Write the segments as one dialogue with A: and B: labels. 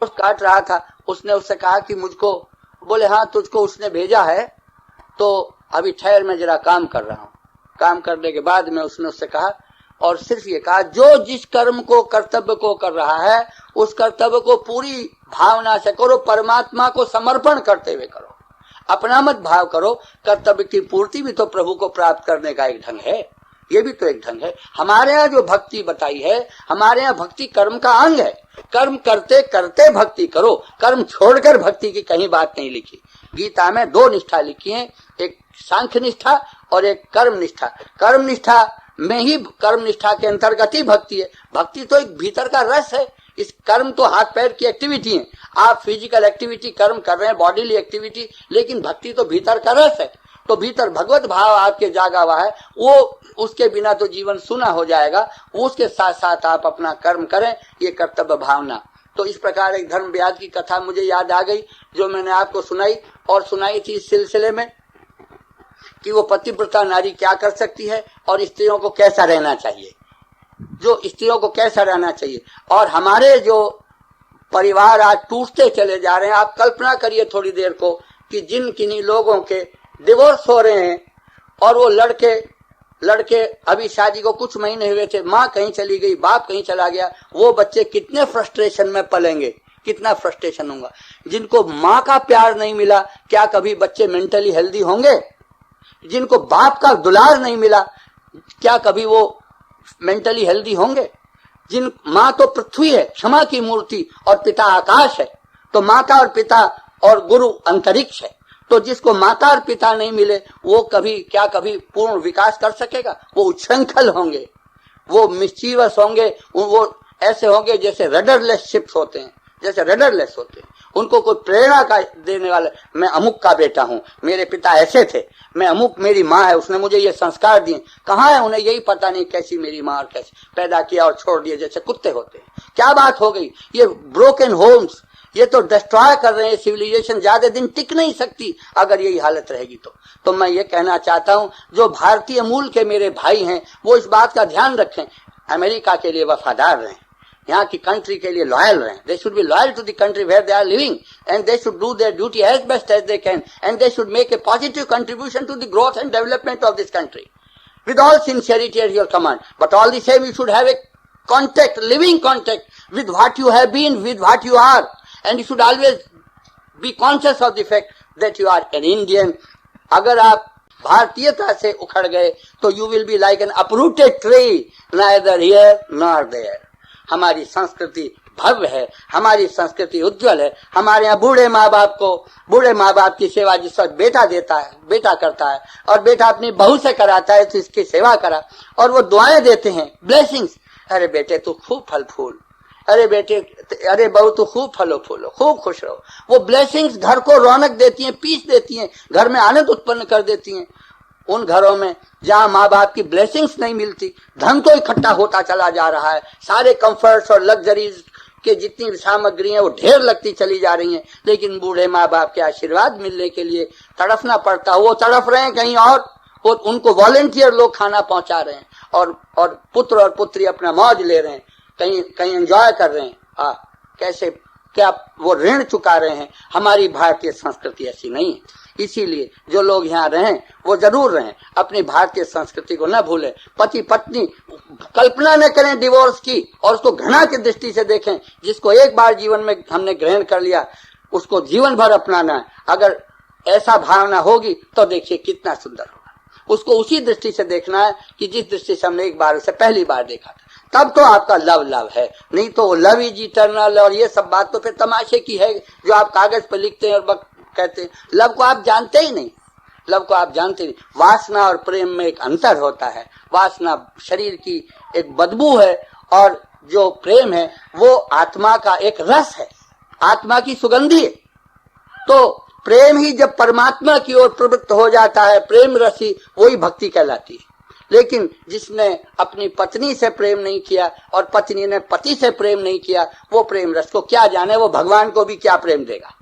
A: काट रहा था, उसने उससे कहा कि मुझको, बोले हाँ तुझको उसने भेजा है, तो अभी ठहर, मैं जरा काम कर रहा हूँ। काम करने के बाद में उसने उससे कहा, और सिर्फ ये कहा, जो जिस कर्म को, कर्तव्य को कर रहा है, उस कर्तव्य को पूरी भावना से करो, परमात्मा को समर्पण करते हुए करो, अपना मत भाव करो। कर्तव्य की पूर्ति भी तो प्रभु को प्राप्त करने का एक ढंग है, ये भी तो एक ढंग है। हमारे यहाँ जो भक्ति बताई है, हमारे यहाँ भक्ति कर्म का अंग है। कर्म करते करते भक्ति करो, कर्म छोड़कर भक्ति की कहीं बात नहीं लिखी। गीता में दो निष्ठा लिखी है, एक सांख्य निष्ठा और एक कर्म निष्ठा। कर्म निष्ठा में ही, कर्म निष्ठा के अंतर्गत ही भक्ति है। भक्ति तो एक भीतर का रस है। इस कर्म तो हाथ पैर की एक्टिविटी है, आप फिजिकल एक्टिविटी कर्म कर रहे हैं, बॉडीली एक्टिविटी, लेकिन भक्ति तो भीतर का रस है। तो भीतर भगवत भाव आपके जागा हुआ है, वो उसके बिना तो जीवन सूना हो जाएगा। उसके साथ साथ आप अपना कर्म करें, ये कर्तव्य भावना। तो इस प्रकार एक धर्म व्याध की कथा मुझे याद आ गई, जो मैंने आपको सुनाई, और सुनाई थी इस सिलसिले में कि वो पतिव्रता नारी क्या कर सकती है और स्त्रियों को कैसा रहना चाहिए, जो स्त्रियों को कैसा रहना चाहिए। और हमारे जो परिवार आज टूटते चले जा रहे हैं, आप कल्पना करिए थोड़ी देर को कि जिन किन्हीं लोगों के डिवोर्स हो रहे हैं, और वो लड़के अभी शादी को कुछ महीने हुए थे, माँ कहीं चली गई, बाप कहीं चला गया, वो बच्चे कितने फ्रस्ट्रेशन में पलेंगे, कितना फ्रस्ट्रेशन होगा। जिनको माँ का प्यार नहीं मिला, क्या कभी बच्चे मेंटली हेल्दी होंगे? जिनको बाप का दुलार नहीं मिला, क्या कभी वो मेंटली हेल्दी होंगे? जिन माँ तो पृथ्वी है, क्षमा की मूर्ति, और पिता आकाश है, तो माता और पिता और गुरु अंतरिक्ष है। तो जिसको माता और पिता नहीं मिले, वो कभी पूर्ण विकास कर सकेगा? वो उच्छृंखल होंगे, वो मिस्चीवस होंगे, वो ऐसे होंगे जैसे रडरलेस शिप्स होते हैं, जैसे रडरलेस होते हैं। उनको कोई प्रेरणा का देने वाला, मैं अमुक का बेटा हूँ, मेरे पिता ऐसे थे, मैं अमुक, मेरी माँ है, उसने मुझे ये संस्कार दिए। कहाँ है? उन्हें यही पता नहीं कैसी मेरी माँ और कैसे पैदा किया और छोड़ दिया, जैसे कुत्ते होते हैं। क्या बात हो गई? ये ब्रोकन होम्स, ये तो डिस्ट्रॉय कर रहे हैं सिविलाइजेशन। ज्यादा दिन टिक नहीं सकती अगर यही हालत रहेगी तो मैं ये कहना चाहता हूँ, जो भारतीय मूल के मेरे भाई हैं, वो इस बात का ध्यान रखें, अमेरिका के लिए वफादार रहें, यहाँ की कंट्री के लिए लॉयल रहें। They should be loyal to the country where they are living, and they should do their duty as best as they can, and they should make a positive contribution to the growth and development of this country with all sincerity at your command. But all the same, you should have a contact, living contact with what you have been, with what you are, and you should always be conscious of the fact that you are an Indian. अगर आप भारतीयता से उखड़ गए तो you will be like an uprooted tree, neither here nor there. हमारी संस्कृति भव्य है, हमारी संस्कृति उज्जवल है। हमारे यहाँ बूढ़े माँ बाप की सेवा जिस वक्त बेटा देता है, बेटा करता है, और बेटा अपनी बहू से कराता है तो इसकी सेवा करा, और वो दुआएं देते हैं, ब्लेसिंग्स। अरे बेटे तू खूब फल फूल, अरे बहू तू खूब फलो फूलो, खूब खुश रहो। वो ब्लेसिंग्स घर को रौनक देती हैं, पीस देती हैं, घर में आनंद उत्पन्न कर देती हैं। उन घरों में जहां माँ बाप की ब्लेसिंग्स नहीं मिलती, धन तो इकट्ठा होता चला जा रहा है, सारे कंफर्ट्स और लग्जरीज के जितनी सामग्री है वो ढेर लगती चली जा रही हैं, लेकिन बूढ़े माँ बाप के आशीर्वाद मिलने के लिए तड़फना पड़ता। वो तड़फ रहे हैं कहीं और, वो उनको वॉलेंटियर लोग खाना पहुंचा रहे हैं, और पुत्र और पुत्री अपना मौज ले रहे हैं, कहीं एंजॉय कर रहे हैं। कैसे, क्या वो ऋण चुका रहे हैं? हमारी भारतीय संस्कृति ऐसी नहीं है। इसीलिए जो लोग यहाँ रहें वो जरूर रहें, अपनी भारतीय संस्कृति को न भूलें। पति पत्नी कल्पना न करें डिवोर्स की, और उसको घृणा की दृष्टि से देखें। जिसको एक बार जीवन में हमने ग्रहण कर लिया, उसको जीवन भर अपनाना है। अगर ऐसा भावना होगी तो देखिए कितना सुंदर होगा। उसको उसी दृष्टि से देखना है कि जिस दृष्टि से हमने एक बार उसे पहली बार देखा था, तब तो आपका लव है। नहीं तो लव इज इटर्नल और ये सब बात तो फिर तमाशे की है, जो आप कागज पर लिखते हैं और कहते हैं। लव को आप जानते ही नहीं, लव को आप जानते नहीं। वासना और प्रेम में एक अंतर होता है। वासना शरीर की एक बदबू है, और जो प्रेम है वो आत्मा का एक रस है, आत्मा की सुगंधी है। तो प्रेम ही जब परमात्मा की ओर प्रवृत्त हो जाता है, प्रेम रसी, वही भक्ति कहलाती है। लेकिन जिसने अपनी पत्नी से प्रेम नहीं किया और पत्नी ने पति से प्रेम नहीं किया, वो प्रेम रस को क्या जाने, वो भगवान को भी क्या प्रेम देगा।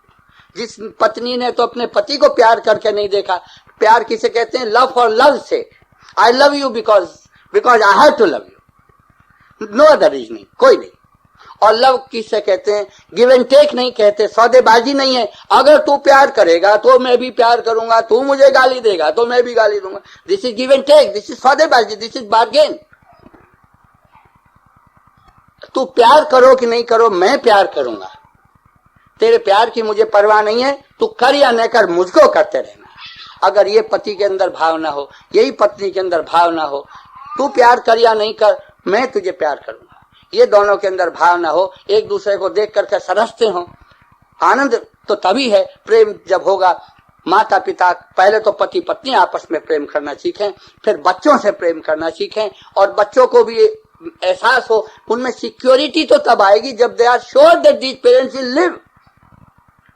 A: जिस पत्नी ने तो अपने पति को प्यार करके नहीं देखा, प्यार किसे कहते हैं? लव फॉर लव से। I love you because I have to love you, no other reasoning, कोई नहीं। और लव किससे कहते हैं? गिव एंड टेक नहीं कहते, सौदेबाजी नहीं है। अगर तू प्यार करेगा तो मैं भी प्यार करूंगा, तू मुझे गाली देगा तो मैं भी गाली दूंगा। This is give and take, this is सौदेबाजी, दिस इज बार्गेन। तू प्यार करो कि नहीं करो, मैं प्यार करूंगा, तेरे प्यार की मुझे परवाह नहीं है, तू कर या न कर, मुझको करते रहना। अगर ये पति के अंदर भाव ना हो, यही पत्नी के अंदर भाव ना हो, तू प्यार कर या नहीं कर, मैं तुझे प्यार करूंगा, ये दोनों के अंदर भाव ना हो, एक दूसरे को देख करके सरसते हो, आनंद तो तभी है प्रेम जब होगा। माता पिता पहले तो पति पत्नी आपस में प्रेम करना सीखें, फिर बच्चों से प्रेम करना सीखें, और बच्चों को भी एहसास हो, उनमें सिक्योरिटी तो तब आएगी जब they are sure that these parents will live.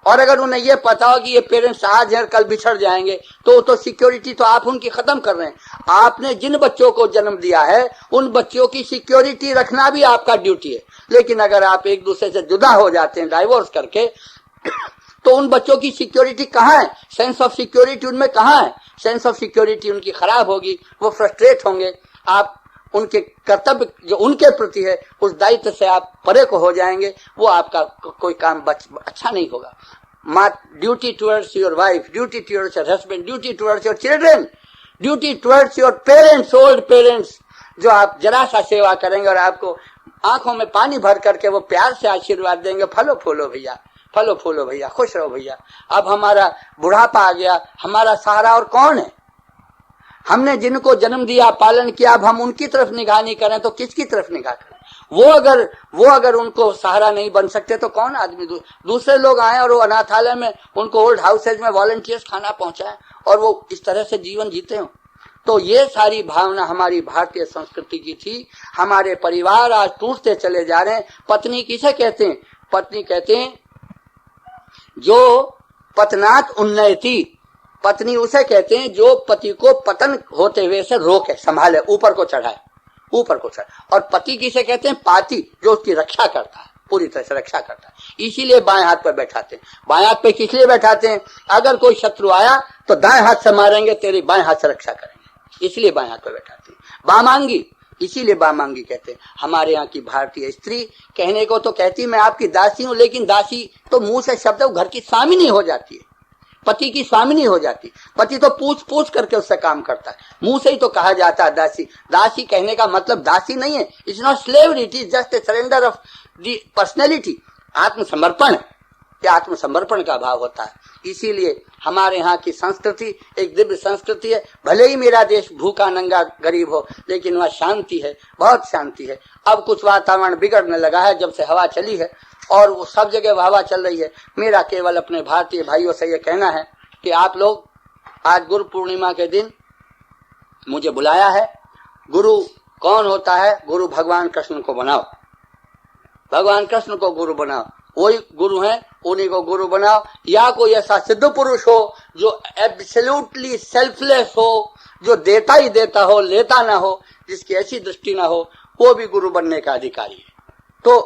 A: और अगर उन्हें यह पता हो कि ये पेरेंट्स आज है कल बिछड़ जाएंगे, तो सिक्योरिटी तो आप उनकी खत्म कर रहे हैं। आपने जिन बच्चों को जन्म दिया है उन बच्चों की सिक्योरिटी रखना भी आपका ड्यूटी है। लेकिन अगर आप एक दूसरे से जुदा हो जाते हैं डाइवोर्स करके, तो उन बच्चों की सिक्योरिटी कहाँ है? सेंस ऑफ सिक्योरिटी उनमें कहाँ है? सेंस ऑफ सिक्योरिटी उनकी खराब होगी, वो फ्रस्ट्रेट होंगे, आप उनके कर्तव्य जो उनके प्रति है उस दायित्व से आप परे को हो जाएंगे, वो आपका कोई काम अच्छा नहीं होगा। Duty towards your wife, duty towards your husband, duty towards your children, duty towards your parents, old parents, जो आप जरा सा सेवा करेंगे और आपको आंखों में पानी भर करके वो प्यार से आशीर्वाद देंगे, फलो फूलो भैया, फलो फूलो भैया, खुश रहो भैया। अब हमारा बुढ़ापा आ गया, हमारा सहारा और कौन है? हमने जिनको जन्म दिया, पालन किया, अब हम उनकी तरफ निगाह नहीं करें तो किसकी तरफ निगाह करें? वो अगर उनको सहारा नहीं बन सकते तो कौन आदमी? दूसरे लोग आए और वो अनाथालय में उनको ओल्ड हाउसेज में वॉलंटियर्स खाना पहुंचाएं और वो इस तरह से जीवन जीते हो। तो ये सारी भावना हमारी भारतीय संस्कृति की थी। हमारे परिवार आज टूटते चले जा रहे हैं। पत्नी किसे कहते हैं? पत्नी कहते हैं जो पतनात उन्नयति, पत्नी उसे कहते हैं जो पति को पतन होते हुए से रोके, संभाले, ऊपर को चढ़ाए, ऊपर को चढ़ाए। और पति किसे कहते हैं? पाती, जो उसकी रक्षा करता है, पूरी तरह से रक्षा करता है। इसीलिए बाएं हाथ पर बैठाते हैं। बाएं हाथ पे किस लिए बैठाते हैं? अगर कोई शत्रु आया तो दाएं हाथ से मारेंगे, तेरी बाएं हाथ से रक्षा करेंगे, इसलिए बाएं हाथ पर बैठाते हैं। बामांगी, इसीलिए बामांगी कहते हैं। हमारे यहाँ की भारतीय स्त्री कहने को तो कहती मैं आपकी दासी हूं, लेकिन दासी तो मुंह से शब्द घर की स्वामिनी हो जाती है, पति की स्वामिनी हो जाती। पति तो पूछ पूछ करके उससे काम करता है, मुंह से ही तो कहा जाता है दासी। दासी कहने का मतलब दासी नहीं है, it's not slavery, it is just a surrender of the personality. आत्मसमर्पण, या आत्मसमर्पण का भाव होता है। इसीलिए हमारे यहाँ की संस्कृति एक दिव्य संस्कृति है। भले ही मेरा देश भूखा नंगा गरीब हो, लेकिन वहाँ शांति है, बहुत शांति है। अब कुछ वातावरण बिगड़ने लगा है जब से हवा चली है, और वो सब जगह हवा चल रही है। मेरा केवल अपने भारतीय भाइयों से ये कहना है कि आप लोग आज गुरु पूर्णिमा के दिन मुझे बुलाया है। गुरु कौन होता है? गुरु भगवान कृष्ण को बनाओ, भगवान कृष्ण को गुरु बनाओ, वही गुरु हैं, उन्हीं को गुरु बनाओ। या कोई ऐसा सिद्ध पुरुष हो जो एब्सोल्युटली सेल्फलेस हो, जो देता ही देता हो, लेता ना हो, जिसकी ऐसी दृष्टि ना हो, वो भी गुरु बनने का अधिकारी है। तो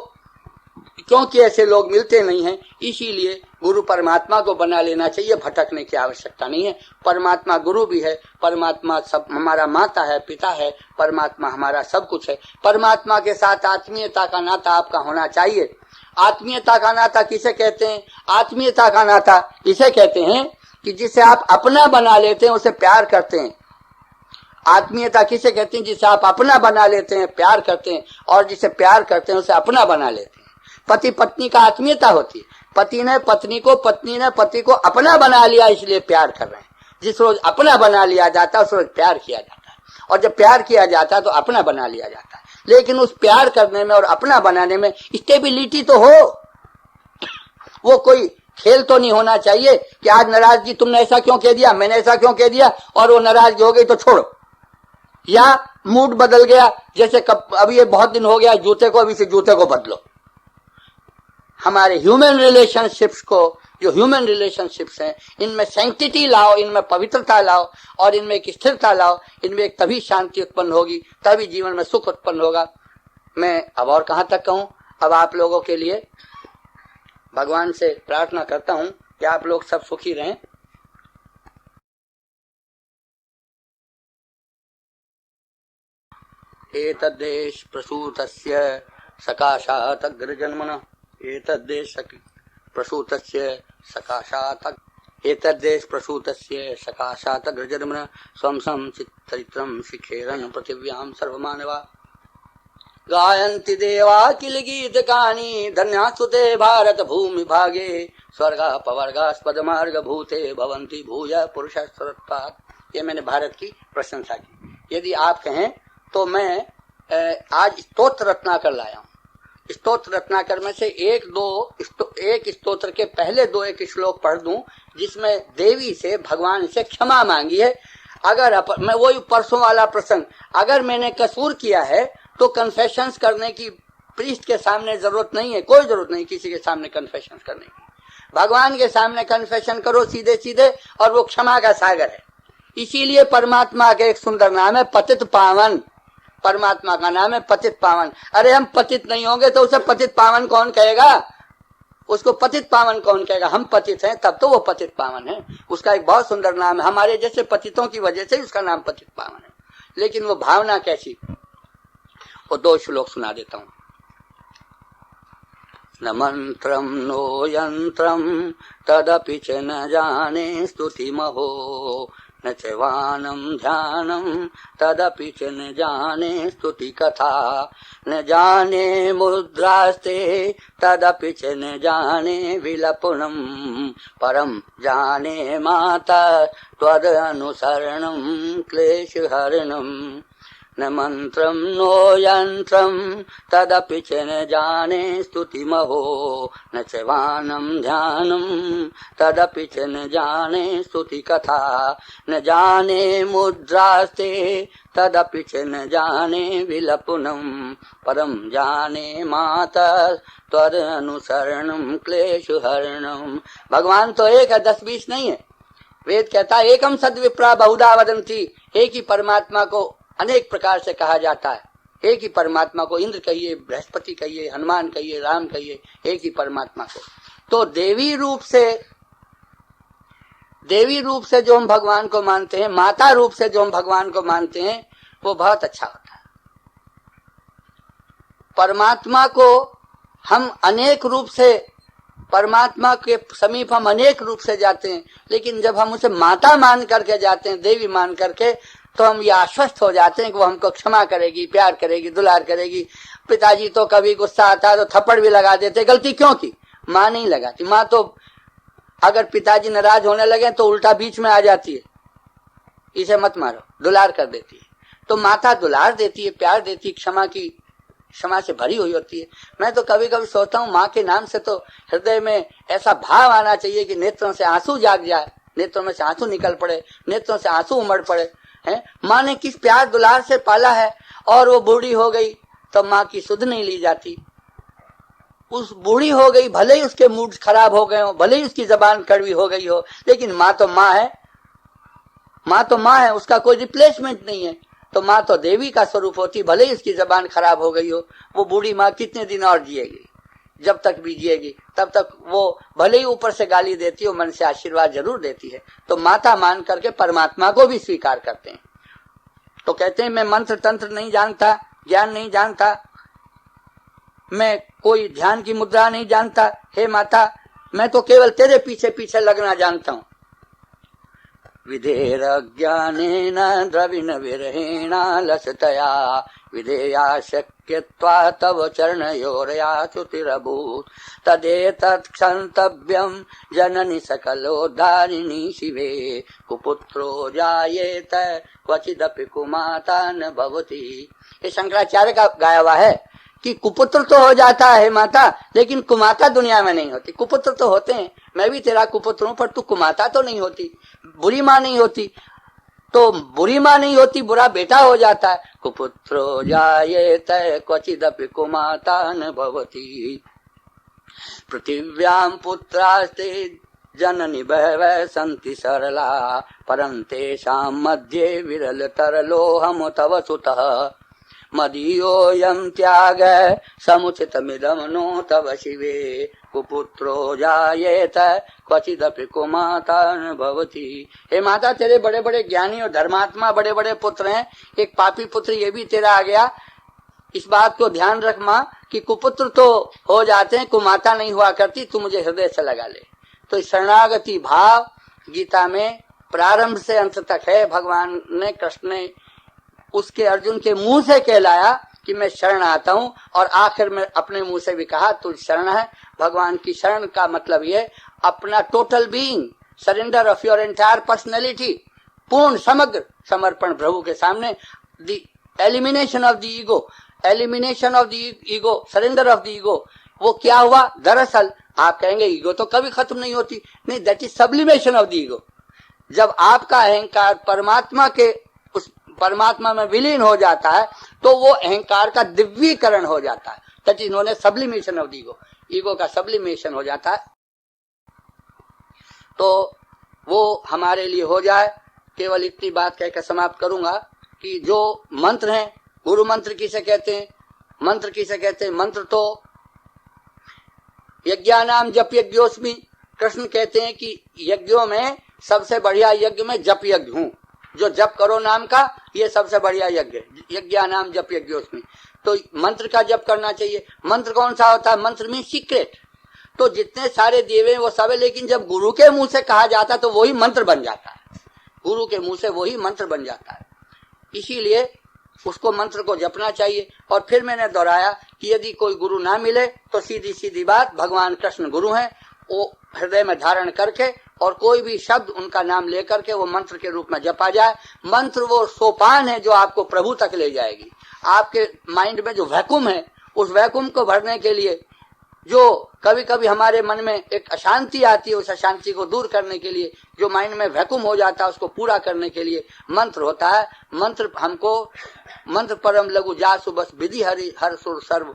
A: क्योंकि ऐसे लोग मिलते नहीं हैं, इसीलिए गुरु परमात्मा को बना लेना चाहिए। भटकने की आवश्यकता नहीं है। परमात्मा गुरु भी है, परमात्मा सब हमारा माता है, पिता है, परमात्मा हमारा सब कुछ है। परमात्मा के साथ आत्मीयता का नाता आपका होना चाहिए। आत्मीयता का नाता किसे कहते हैं? आत्मीयता का नाता इसे कहते हैं कि जिसे आप अपना बना लेते हैं, उसे प्यार करते हैं। आत्मीयता किसे कहते हैं? जिसे आप अपना बना लेते हैं, प्यार करते हैं, और जिसे प्यार करते हैं उसे अपना बना लेते हैं। पति पत्नी का आत्मीयता होती है। पति ने पत्नी को, पत्नी ने पति को अपना बना लिया, इसलिए प्यार कर रहे हैं। जिस रोज अपना बना लिया जाता है उस रोज प्यार किया जाता है, और जब प्यार किया जाता है तो अपना बना लिया जाता है। लेकिन उस प्यार करने में और अपना बनाने में स्टेबिलिटी तो हो। वो कोई खेल तो नहीं होना चाहिए कि आज नाराजगी, तुमने ऐसा क्यों कह दिया, मैंने ऐसा क्यों कह दिया, और वो नाराजगी हो गई तो छोड़ो, या मूड बदल गया, जैसे अभी ये बहुत दिन हो गया जूते को, अभी से जूते को बदलो। हमारे ह्यूमन रिलेशनशिप्स को, जो ह्यूमन रिलेशनशिप्स हैं, इनमें सैंक्टिटी लाओ, इनमें पवित्रता लाओ, और इनमें एक स्थिरता लाओ। इनमें एक तभी शांति उत्पन्न होगी, तभी जीवन में सुख उत्पन्न होगा। मैं अब और कहां तक कहूं। अब आप लोगों के लिए भगवान से प्रार्थना करता हूं कि आप लोग सब सुखी रहें। एतद्देश प्रसूतस्य सकाशात् अग्रजन्मनः एतद्देश प्रसूतस्य सकाशात् एतद्देश प्रसूतस्य सकाशात् अग्रजन्मनः स्वं संचित्तरित्रं शिखेरन् पृथिव्यां सर्वमानवा गायन्ति देवा किल गीतकानि धन्यास्तुते भारत भूमि भागे स्वर्गापवर्गास्पद मार्ग भूते भवन्ति भूय पुरुषस्तत्पात्। ये मैंने भारत की प्रशंसा की। यदि आप कहें तो मैं आज स्तोत्र रत्नाकर लाया हूँ। स्तोत्र रत्नाकर में से एक स्तोत्र के पहले दो एक श्लोक पढ़ दूं जिसमें देवी से भगवान से क्षमा मांगी है। अगर मैं वही परसों वाला प्रसंग, अगर मैंने कसूर किया है तो कन्फेशंस करने की प्रीस्ट के सामने जरूरत नहीं है, कोई जरूरत नहीं किसी के सामने कन्फेशंस करने की। भगवान के सामने कन्फेशन करो सीधे सीधे, और वो क्षमा का सागर है। इसीलिए परमात्मा का एक सुंदर नाम है पतित पावन। परमात्मा का नाम है पतित पावन। अरे हम पतित नहीं होंगे तो उसे पतित पावन कौन कहेगा? उसको पतित पावन कौन कहेगा? हम पतित हैं तब तो वो पतित पावन है। उसका एक बहुत सुंदर नाम है। हमारे जैसे पतितों की वजह से उसका नाम पतित पावन है। लेकिन वो भावना कैसी, वो दो श्लोक सुना देता हूं। न मंत्रम नो यंत्रम तदपि च न जाने स्तुति महो न च वानम ध्यानम तदपि च न जाने स्तुति कथा न जाने मुद्रास्ते तदपि च न जाने विलपुनम परम जाने माता त्वद अनुसरणम क्लेश हरणम न मंत्रम नो यंत्रम तदपि च न जाने स्तुति महो न च वानम ध्यानम तदपि च न जाने स्तुति कथा न जाने मुद्रास्ते तदपि च न जाने विलपुनम परम जाने माता त्वद अनुसरणम क्लेश हरणम। भगवान तो एक है, 10-20 नहीं है। वेद कहता है एकम सद्विप्रा बहुधा वदन्ति। एक ही परमात्मा को अनेक प्रकार से कहा जाता है। एक ही परमात्मा को इंद्र कहिए, बृहस्पति कहिए, हनुमान कहिए, राम कहिए, एक ही परमात्मा को। तो देवी रूप से जो हम भगवान को मानते हैं, माता रूप से जो हम भगवान को मानते हैं, वो बहुत अच्छा होता है। परमात्मा को हम अनेक रूप से, परमात्मा के समीप हम अनेक रूप से जाते हैं, लेकिन जब हम उसे माता मान करके जाते हैं, देवी मान करके, तो हम ये आश्वस्त हो जाते हैं कि वो हमको क्षमा करेगी, प्यार करेगी, दुलार करेगी। पिताजी तो कभी गुस्सा आता है तो थप्पड़ भी लगा देते, गलती क्यों की? माँ नहीं लगाती। माँ तो अगर पिताजी नाराज होने लगे तो उल्टा बीच में आ जाती है, इसे मत मारो, दुलार कर देती है। तो माता दुलार देती है, प्यार देती है, क्षमा से भरी हुई होती है। मैं तो कभी कभी सोचता हूँ माँ के नाम से तो हृदय में ऐसा भाव आना चाहिए कि नेत्रों से आंसू जाग जाए, नेत्रों में से आंसू निकल पड़े, नेत्रों से आंसू उमड़ पड़े हैं। माँ ने किस प्यार दुलार से पाला है, और वो बूढ़ी हो गई तो माँ की सुध नहीं ली जाती। उस बूढ़ी हो गई, भले ही उसके मूड खराब हो गए हो, भले ही उसकी जबान कड़वी हो गई हो, लेकिन माँ तो माँ है। माँ तो माँ है, उसका कोई रिप्लेसमेंट नहीं है। तो माँ तो देवी का स्वरूप होती, भले ही उसकी जबान खराब हो गई हो। वो बूढ़ी माँ कितने दिन और जिएगी? जब तक भी जिएगी तब तक वो भले ही ऊपर से गाली देती हो, मन से आशीर्वाद जरूर देती है। तो माता मान करके परमात्मा को भी स्वीकार करते हैं। तो कहते हैं मैं मंत्र तंत्र नहीं जानता, ज्ञान नहीं जानता, मैं कोई ध्यान की मुद्रा नहीं जानता। हे माता, मैं तो केवल तेरे पीछे पीछे लगना जानता हूँ। विधेर ज्ञानेन द्रविण विरहेण लसतया विधेया शक्यत्वा तव चरणयोरया च्युतिरभूत् तदेतत् क्षन्तव्यं जननि सकलोद्धारिणी शिवे कुपुत्रो जायेत क्वचिदपि कुमाता न भवति। ये शंकराचार्य का गाया हुआ है कि कुपुत्र तो हो जाता है माता, लेकिन कुमाता दुनिया में नहीं होती। कुपुत्र तो होते हैं, मैं भी तेरा कुपुत्र हूं, पर तू कुमाता तो नहीं होती, बुरी माँ नहीं होती। तो बुरी माँ नहीं होती, बुरा बेटा हो जाता है। कुपुत्रो जायेत क्वचिदपि कुमाता न भवति। पृथिव्यां पुत्रास्ते जननि बहवः सन्ति सरला परं तेषां मध्ये विरलतरलोऽहं तव सुतः मदीयोऽयं त्याग समुचितमिदं नो तव शिवे कुपुत्रो जायेत क्वचिदपि कुमाता न भवति। हे माता, तेरे बड़े बड़े ज्ञानी और धर्मात्मा बड़े बड़े पुत्र हैं, एक पापी पुत्र ये भी तेरा आ गया, इस बात को ध्यान रख माँ कि कुपुत्र तो हो जाते हैं, कुमाता नहीं हुआ करती, तू मुझे हृदय से लगा ले। तो शरणागति भाव गीता में प्रारंभ से अंत तक है। भगवान ने, कृष्ण ने उसके अर्जुन के मुंह से कहलाया कि मैं शरण आता हूं, और आखिर में अपने मुंह से भी कहा तू शरण है। भगवान की शरण का मतलब ये अपना total being, surrender of your entire personality, पूर्ण समग्र समर्पण प्रभु के सामने। The elimination of the ego, elimination of the ego, surrender of the ego. वो क्या हुआ? दरअसल आप कहेंगे ईगो तो कभी खत्म नहीं होती, नहीं, that is sublimation of the ego. जब आपका अहंकार परमात्मा के उस परमात्मा में विलीन हो जाता है तो वो अहंकार का दिव्यीकरण हो जाता है। That is known as sublimation of the ego. Ego का सब्लिमेशन हो जाता है। तो वो हमारे लिए हो जाए। केवल इतनी बात कहकर समाप्त करूंगा कि जो मंत्र हैं, गुरु मंत्र किसे कहते हैं? मंत्र किसे कहते हैं? मंत्र तो यज्ञानाम जप यज्ञोस्मि। कृष्ण कहते हैं कि यज्ञों में सबसे बढ़िया यज्ञ में जप यज्ञ हूं। जो जप करो नाम का, ये सबसे बढ़िया यज्ञ। यज्ञानाम जप यज्ञोस्मि। तो मंत्र का जप करना चाहिए। मंत्र कौन सा होता है? मंत्र में सीक्रेट। तो जितने सारे देवे वो सब है, लेकिन जब गुरु के मुंह से कहा जाता है तो वही मंत्र बन जाता है। गुरु के मुंह से वही मंत्र बन जाता है। इसीलिए उसको मंत्र को जपना चाहिए। और फिर मैंने दोहराया कि यदि कोई गुरु ना मिले तो सीधी सीधी बात, भगवान कृष्ण गुरु हैं, वो हृदय में धारण करके और कोई भी शब्द उनका नाम लेकर के वो मंत्र के रूप में जपा जाए। मंत्र वो सोपान है जो आपको प्रभु तक ले जाएगी। आपके माइंड में जो वैक्यूम है, उस वैक्यूम को भरने के लिए, जो कभी कभी हमारे मन में एक अशांति आती है, उस अशांति को दूर करने के लिए, जो माइंड में वैक्यूम हो जाता है, उसको पूरा करने के लिए मंत्र होता है। मंत्र हमको, मंत्र परम लघु जासु बस विधि हरि हर सुर सर्व,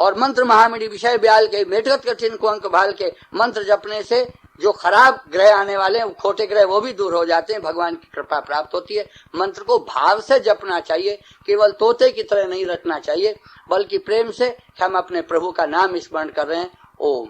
A: और मंत्र महामिडी विषय ब्याल के मेटगत कठिन को अंक भाल के। मंत्र जपने से जो खराब ग्रह आने वाले हैं, खोटे ग्रह, वो भी दूर हो जाते हैं, भगवान की कृपा प्राप्त होती है। मंत्र को भाव से जपना चाहिए, केवल तोते की तरह नहीं रखना चाहिए, बल्कि प्रेम से हम अपने प्रभु का नाम स्मरण कर रहे हैं। ओम।